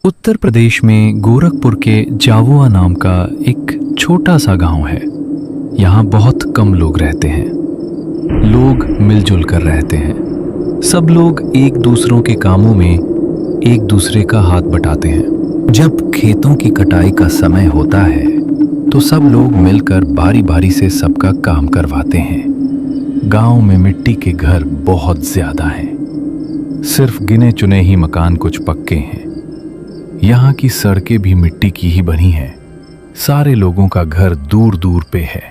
उत्तर प्रदेश में गोरखपुर के जावुआ नाम का एक छोटा सा गांव है। यहाँ बहुत कम लोग रहते हैं। लोग मिलजुल कर रहते हैं। सब लोग एक दूसरों के कामों में एक दूसरे का हाथ बटाते हैं। जब खेतों की कटाई का समय होता है तो सब लोग मिलकर बारी बारी से सबका काम करवाते हैं। गांव में मिट्टी के घर बहुत ज्यादा हैं। सिर्फ गिने चुने ही मकान कुछ पक्के हैं। यहाँ की सड़कें भी मिट्टी की ही बनी हैं। सारे लोगों का घर दूर दूर पे है,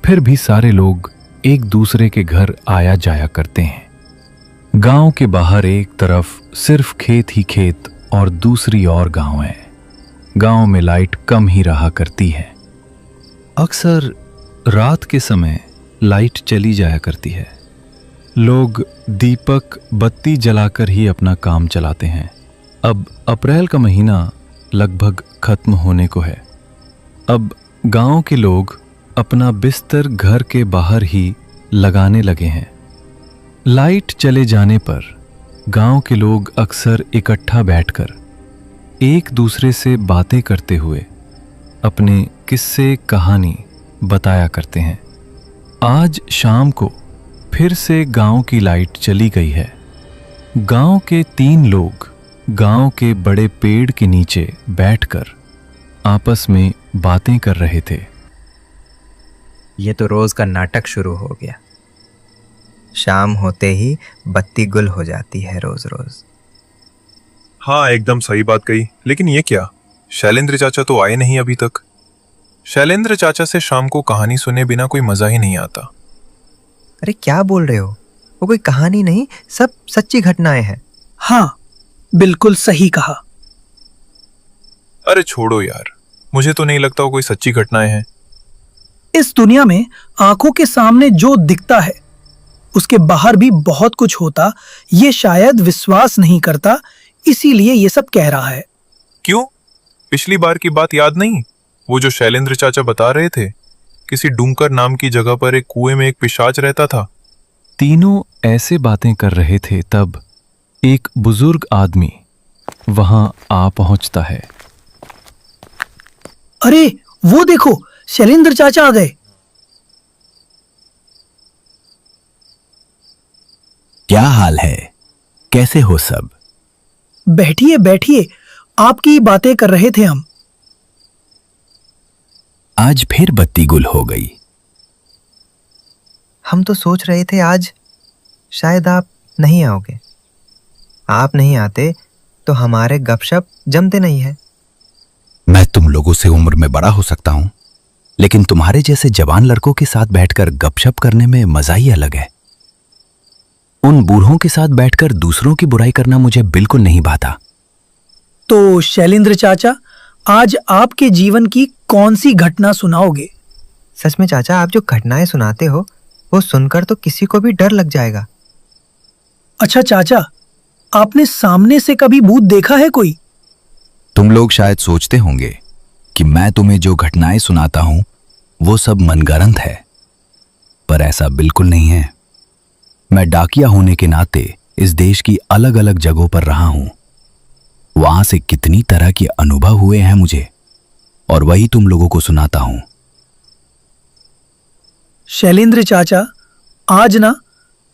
फिर भी सारे लोग एक दूसरे के घर आया जाया करते हैं। गांव के बाहर एक तरफ सिर्फ खेत ही खेत और दूसरी ओर गांव है। गांव में लाइट कम ही रहा करती है। अक्सर रात के समय लाइट चली जाया करती है। लोग दीपक बत्ती जलाकर ही अपना काम चलाते हैं। अब अप्रैल का महीना लगभग खत्म होने को है। अब गांव के लोग अपना बिस्तर घर के बाहर ही लगाने लगे हैं। लाइट चले जाने पर गांव के लोग अक्सर इकट्ठा बैठकर एक दूसरे से बातें करते हुए अपने किस्से कहानी बताया करते हैं। आज शाम को फिर से गांव की लाइट चली गई है। गांव के 3 लोग गांव के बड़े पेड़ के नीचे बैठकर आपस में बातें कर रहे थे। ये तो रोज का नाटक शुरू हो गया। शाम होते ही बत्ती गुल हो जाती है रोज रोज। हाँ, एकदम सही बात कही। लेकिन ये क्या, शैलेंद्र चाचा तो आए नहीं अभी तक। शैलेंद्र चाचा से शाम को कहानी सुने बिना कोई मजा ही नहीं आता। अरे क्या बोल रहे हो, वो कोई कहानी नहीं, सब सच्ची घटनाएं हैं। हाँ, बिल्कुल सही कहा। अरे छोड़ो यार, मुझे तो नहीं लगता वो कोई सच्ची घटनाएं हैं। इस दुनिया में आंखों के सामने जो दिखता है उसके बाहर भी बहुत कुछ होता, ये शायद विश्वास नहीं करता, इसीलिए ये सब कह रहा है। क्यों? पिछली बार की बात याद नहीं? वो जो शैलेंद्र चाचा बता रहे थे, किसी डूंकर नाम की जगह पर एक कुएं में एक पिशाच रहता था। तीनों ऐसे बातें कर रहे थे, तब एक बुजुर्ग आदमी वहां आ पहुंचता है। अरे वो देखो, शैलेंद्र चाचा आ गए। क्या हाल है? कैसे हो सब? बैठिए बैठिए, आपकी बातें कर रहे थे हम। आज फिर बत्ती गुल हो गई। हम तो सोच रहे थे आज शायद आप नहीं आओगे। आप नहीं आते तो हमारे गपशप जमते नहीं है। मैं तुम लोगों से उम्र में बड़ा हो सकता हूं, लेकिन तुम्हारे जैसे जवान लड़कों के साथ बैठकर गपशप करने में मजा ही अलग है। उन बूढ़ों के साथ बैठकर दूसरों की बुराई करना मुझे बिल्कुल नहीं भाता। तो शैलेंद्र चाचा, आज आपके जीवन की कौन सी घटना सुनाओगे? सच में चाचा, आप जो घटनाएं सुनाते हो वो सुनकर तो किसी को भी डर लग जाएगा। अच्छा चाचा, आपने सामने से कभी भूत देखा है कोई? तुम लोग शायद सोचते होंगे कि मैं तुम्हें जो घटनाएं सुनाता हूं वो सब मनगढ़ंत है, पर ऐसा बिल्कुल नहीं है। मैं डाकिया होने के नाते इस देश की अलग अलग जगहों पर रहा हूं। वहां से कितनी तरह के अनुभव हुए हैं मुझे, और वही तुम लोगों को सुनाता हूं। शैलेंद्र चाचा, आज ना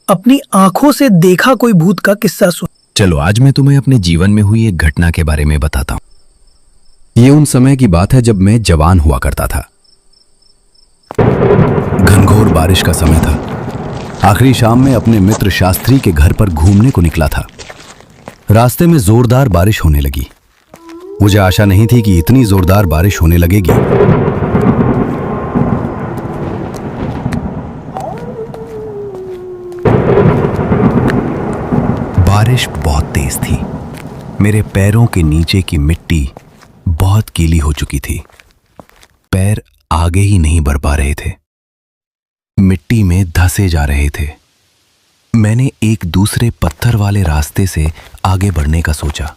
अपनी आंखों से देखा कोई भूत का किस्सा सुन। चलो आज मैं तुम्हें अपने जीवन में हुई एक घटना के बारे में बताता हूं। ये उन समय की बात है जब मैं जवान हुआ करता था। घनघोर बारिश का समय था। आखिरी शाम में अपने मित्र शास्त्री के घर पर घूमने को निकला था। रास्ते में जोरदार बारिश होने लगी। मुझे आशा नहीं थी कि इतनी जोरदार बारिश होने लगेगी। बारिश बहुत तेज थी। मेरे पैरों के नीचे की मिट्टी बहुत गीली हो चुकी थी। पैर आगे ही नहीं बढ़ पा रहे थे, मिट्टी में धंसे जा रहे थे। मैंने एक दूसरे पत्थर वाले रास्ते से आगे बढ़ने का सोचा,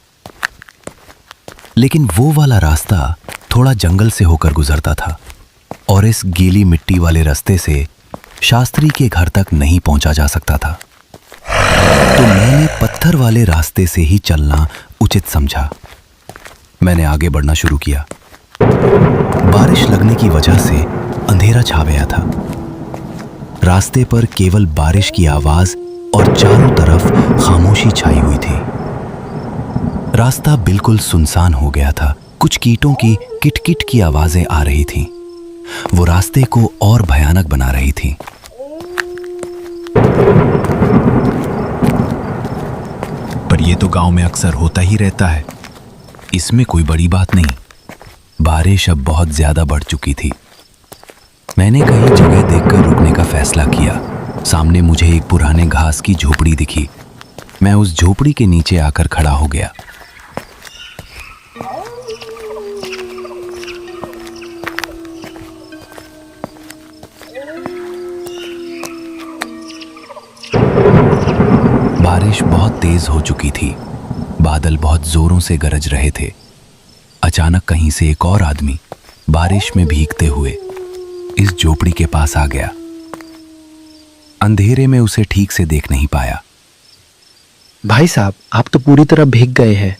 लेकिन वो वाला रास्ता थोड़ा जंगल से होकर गुजरता था और इस गीली मिट्टी वाले रास्ते से शास्त्री के घर तक नहीं पहुंचा जा सकता था। तो मैंने पत्थर वाले रास्ते से ही चलना उचित समझा। मैंने आगे बढ़ना शुरू किया। बारिश लगने की वजह से अंधेरा छा गया था। रास्ते पर केवल बारिश की आवाज और चारों तरफ खामोशी छाई हुई थी। रास्ता बिल्कुल सुनसान हो गया था। कुछ कीटों की किटकिट की आवाजें आ रही थीं। वो रास्ते को और भयानक बना रही थीं। पर यह तो गांव में अक्सर होता ही रहता है, इसमें कोई बड़ी बात नहीं। बारिश अब बहुत ज्यादा बढ़ चुकी थी। मैंने कहीं जगह देखकर रुकने का फैसला किया। सामने मुझे एक पुराने घास की झोपड़ी दिखी। मैं उस झोपड़ी के नीचे आकर खड़ा हो गया। बारिश बहुत तेज हो चुकी थी। बादल बहुत जोरों से गरज रहे थे। अचानक कहीं से एक और आदमी बारिश में भीगते हुए इस झोपड़ी के पास आ गया। अंधेरे में उसे ठीक से देख नहीं पाया। भाई साहब, आप तो पूरी तरह भीग गए हैं।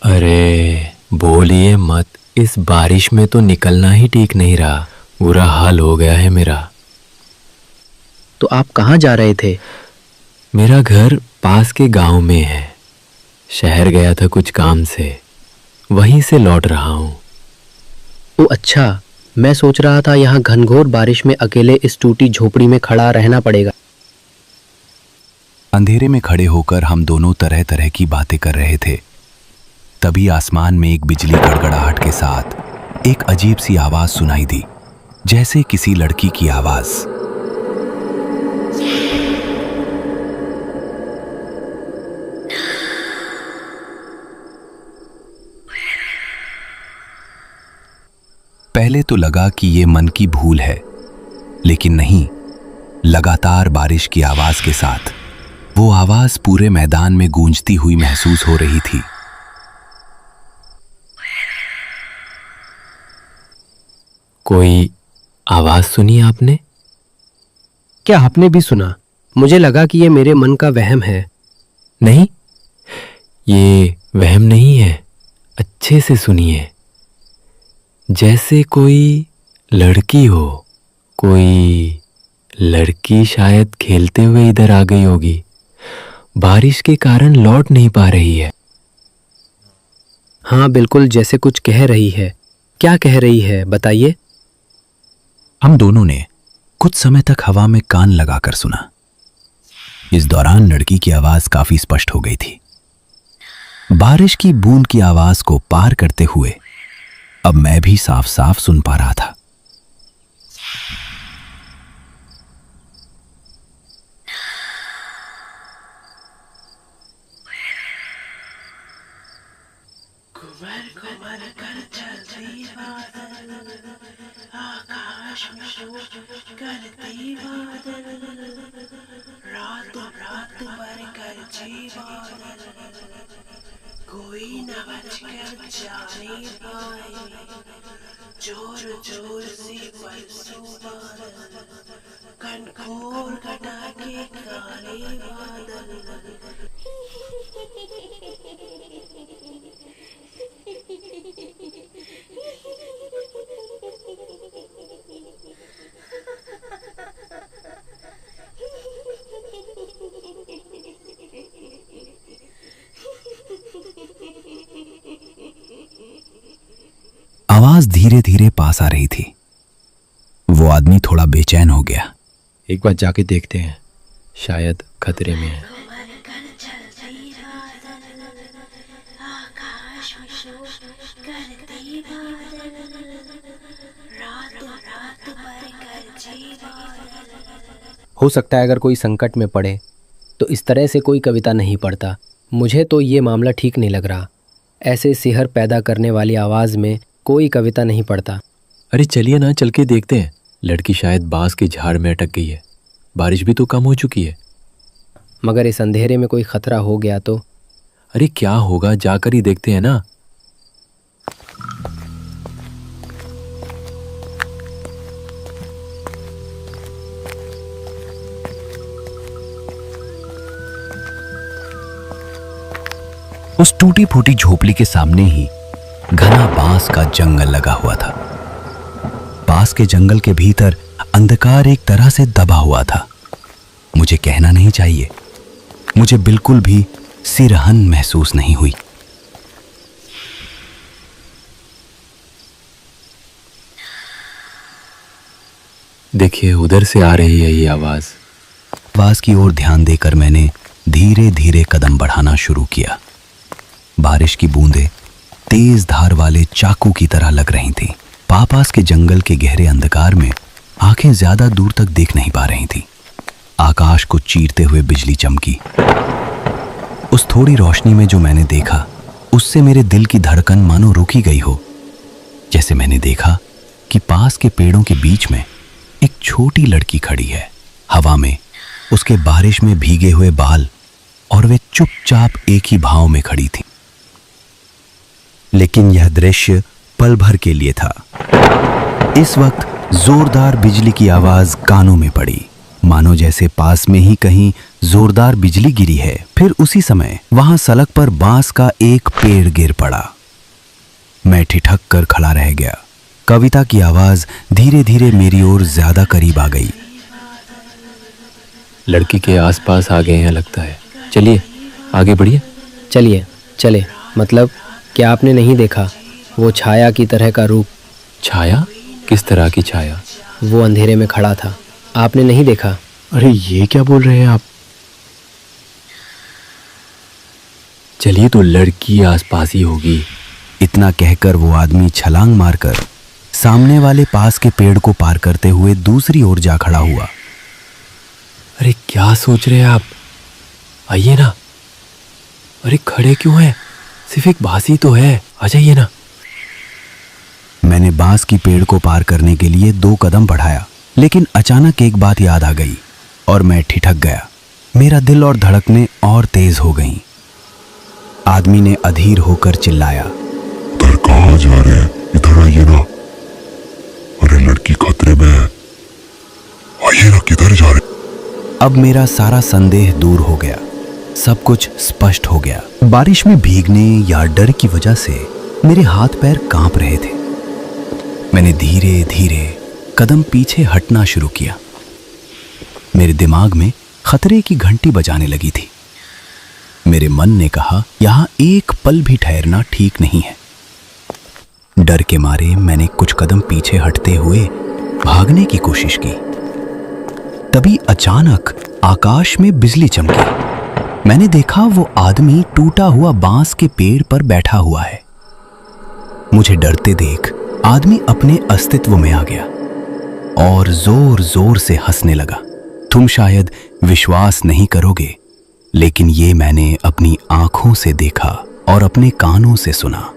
अरे बोलिए मत, इस बारिश में तो निकलना ही ठीक नहीं रहा। बुरा हाल हो गया है मेरा। तो आप कहाँ जा रहे थे? मेरा घर पास के गांव में है। शहर गया था कुछ काम से, वहीं से लौट रहा हूँ। ओ अच्छा, मैं सोच रहा था यहाँ घनघोर बारिश में अकेले इस टूटी झोपड़ी में खड़ा रहना पड़ेगा। अंधेरे में खड़े होकर हम दोनों तरह तरह की बातें कर रहे थे। तभी आसमान में एक बिजली गड़गड़ाहट के साथ एक अजीब सी आवाज सुनाई दी, जैसे किसी लड़की की आवाज। पहले तो लगा कि ये मन की भूल है, लेकिन नहीं। लगातार बारिश की आवाज के साथ वो आवाज पूरे मैदान में गूंजती हुई महसूस हो रही थी। कोई आवाज सुनी आपने? क्या आपने भी सुना? मुझे लगा कि ये मेरे मन का वहम है। नहीं, ये वहम नहीं है। अच्छे से सुनिए। जैसे कोई लड़की हो। कोई लड़की शायद खेलते हुए इधर आ गई होगी। बारिश के कारण लौट नहीं पा रही है। हाँ बिल्कुल, जैसे कुछ कह रही है। क्या कह रही है बताइए? हम दोनों ने कुछ समय तक हवा में कान लगाकर सुना। इस दौरान लड़की की आवाज काफी स्पष्ट हो गई थी। बारिश की बूंद की आवाज को पार करते हुए अब मैं भी साफ साफ सुन पा रहा था। कोई न बचकर जाने पाए, जोर जोर से बरसों बादल, घनघोर घटा के काले बादल। आवाज धीरे धीरे पास आ रही थी। वो आदमी थोड़ा बेचैन हो गया। एक बार जाके देखते हैं, शायद खतरे में है। हो सकता है अगर कोई संकट में पड़े तो इस तरह से कोई कविता नहीं पढ़ता। मुझे तो ये मामला ठीक नहीं लग रहा। ऐसे सिहर पैदा करने वाली आवाज़ में कोई कविता नहीं पढ़ता। अरे चलिए ना, चल के देखते हैं। लड़की शायद बांस के झाड़ में अटक गई है। बारिश भी तो कम हो चुकी है। मगर इस अंधेरे में कोई खतरा हो गया तो? अरे क्या होगा, जाकर ही देखते हैं ना। उस टूटी फूटी झोपड़ी के सामने ही घना बांस का जंगल लगा हुआ था। पास के जंगल के भीतर अंधकार एक तरह से दबा हुआ था। मुझे कहना नहीं चाहिए, मुझे बिल्कुल भी सिरहन महसूस नहीं हुई। देखिए, उधर से आ रही है ये आवाज। आवाज की ओर ध्यान देकर मैंने धीरे धीरे कदम बढ़ाना शुरू किया। बारिश की बूंदें तेज धार वाले चाकू की तरह लग रही थीं। पास के जंगल के गहरे अंधकार में आंखें ज्यादा दूर तक देख नहीं पा रही थीं। आकाश को चीरते हुए बिजली चमकी। उस थोड़ी रोशनी में जो मैंने देखा, उससे मेरे दिल की धड़कन मानो रुकी गई हो। जैसे मैंने देखा कि पास के पेड़ों के बीच में एक छोटी लड़की खड़ी है। हवा में उसके बारिश में भीगे हुए बाल, और वे चुपचाप एक ही भाव में खड़ी थी। लेकिन यह दृश्य पल भर के लिए था। इस वक्त जोरदार बिजली की आवाज कानों में पड़ी, मानो जैसे पास में ही कहीं जोरदार बिजली गिरी है। फिर उसी समय वहां सड़क पर बांस का एक पेड़ गिर पड़ा। मैं ठिठक कर खड़ा रह गया। कविता की आवाज धीरे धीरे मेरी ओर ज्यादा करीब आ गई। लड़की के आसपास आ गए हैं लगता है। चलिए आगे बढ़िए। चलिए चले। मतलब क्या आपने नहीं देखा वो छाया की तरह का रूप? छाया? किस तरह की छाया? वो अंधेरे में खड़ा था, आपने नहीं देखा? अरे ये क्या बोल रहे हैं आप? चलिए, तो लड़की आसपास ही होगी। इतना कहकर वो आदमी छलांग मारकर सामने वाले पास के पेड़ को पार करते हुए दूसरी ओर जा खड़ा हुआ। अरे क्या सोच रहे हैं आप? आइए ना। अरे खड़े क्यों हैं? सिर्फ एक बांस ही तो है, आ जाइए ना। मैंने बांस की पेड़ को पार करने के लिए 2 कदम बढ़ाया, लेकिन अचानक एक बात याद आ गई और मैं ठिठक गया। मेरा दिल और धड़कनें और तेज हो गईं। आदमी ने अधीर होकर चिल्लाया, इधर कहाँ जा रहे हैं? इधर आइए ना। अरे लड़की खतरे में है, आइए ना, किधर जा रहे? अब मेरा सारा संदेह दूर हो गया। सब कुछ स्पष्ट हो गया। बारिश में भीगने या डर की वजह से मेरे हाथ पैर कांप रहे थे। मैंने धीरे धीरे कदम पीछे हटना शुरू किया। मेरे दिमाग में खतरे की घंटी बजाने लगी थी। मेरे मन ने कहा, यहां एक पल भी ठहरना ठीक नहीं है। डर के मारे मैंने कुछ कदम पीछे हटते हुए भागने की कोशिश की। तभी अचानक आकाश में बिजली चमकी। मैंने देखा वो आदमी टूटा हुआ बांस के पेड़ पर बैठा हुआ है। मुझे डरते देख आदमी अपने अस्तित्व में आ गया और जोर जोर से हंसने लगा। तुम शायद विश्वास नहीं करोगे, लेकिन ये मैंने अपनी आंखों से देखा और अपने कानों से सुना।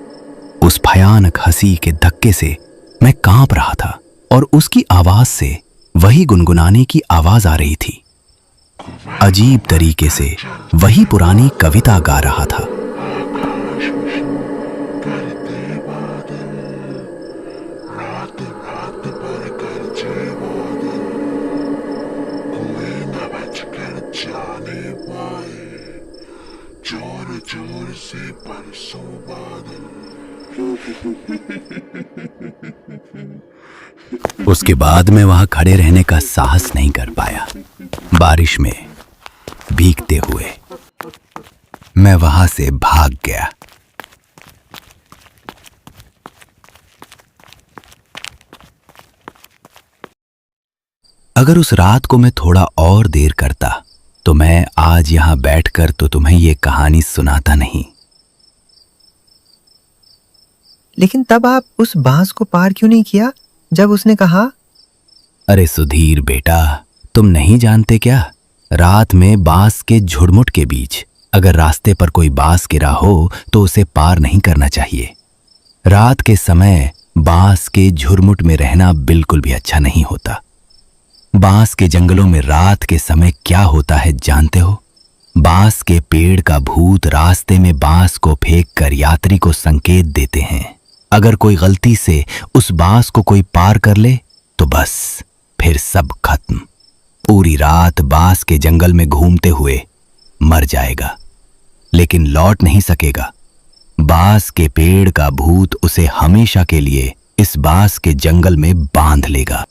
उस भयानक हंसी के धक्के से मैं कांप रहा था और उसकी आवाज से वही गुनगुनाने की आवाज आ रही थी। अजीब तरीके से वही पुरानी कविता गा रहा था। उसके बाद मैं वहां खड़े रहने का साहस नहीं कर पाया। बारिश में भीगते हुए मैं वहां से भाग गया। अगर उस रात को मैं थोड़ा और देर करता तो मैं आज यहां बैठकर तो तुम्हें ये कहानी सुनाता नहीं। लेकिन तब आप उस बांस को पार क्यों नहीं किया जब उसने कहा? अरे सुधीर बेटा, तुम नहीं जानते क्या? रात में बांस के झुरमुट के बीच अगर रास्ते पर कोई बांस गिरा हो तो उसे पार नहीं करना चाहिए। रात के समय बांस के झुरमुट में रहना बिल्कुल भी अच्छा नहीं होता। बांस के जंगलों में रात के समय क्या होता है जानते हो? बांस के पेड़ का भूत रास्ते में बांस को फेंककर यात्री को संकेत देते हैं। अगर कोई गलती से उस बांस को कोई पार कर ले तो बस फिर सब खत्म। पूरी रात बांस के जंगल में घूमते हुए मर जाएगा, लेकिन लौट नहीं सकेगा। बांस के पेड़ का भूत उसे हमेशा के लिए इस बांस के जंगल में बांध लेगा।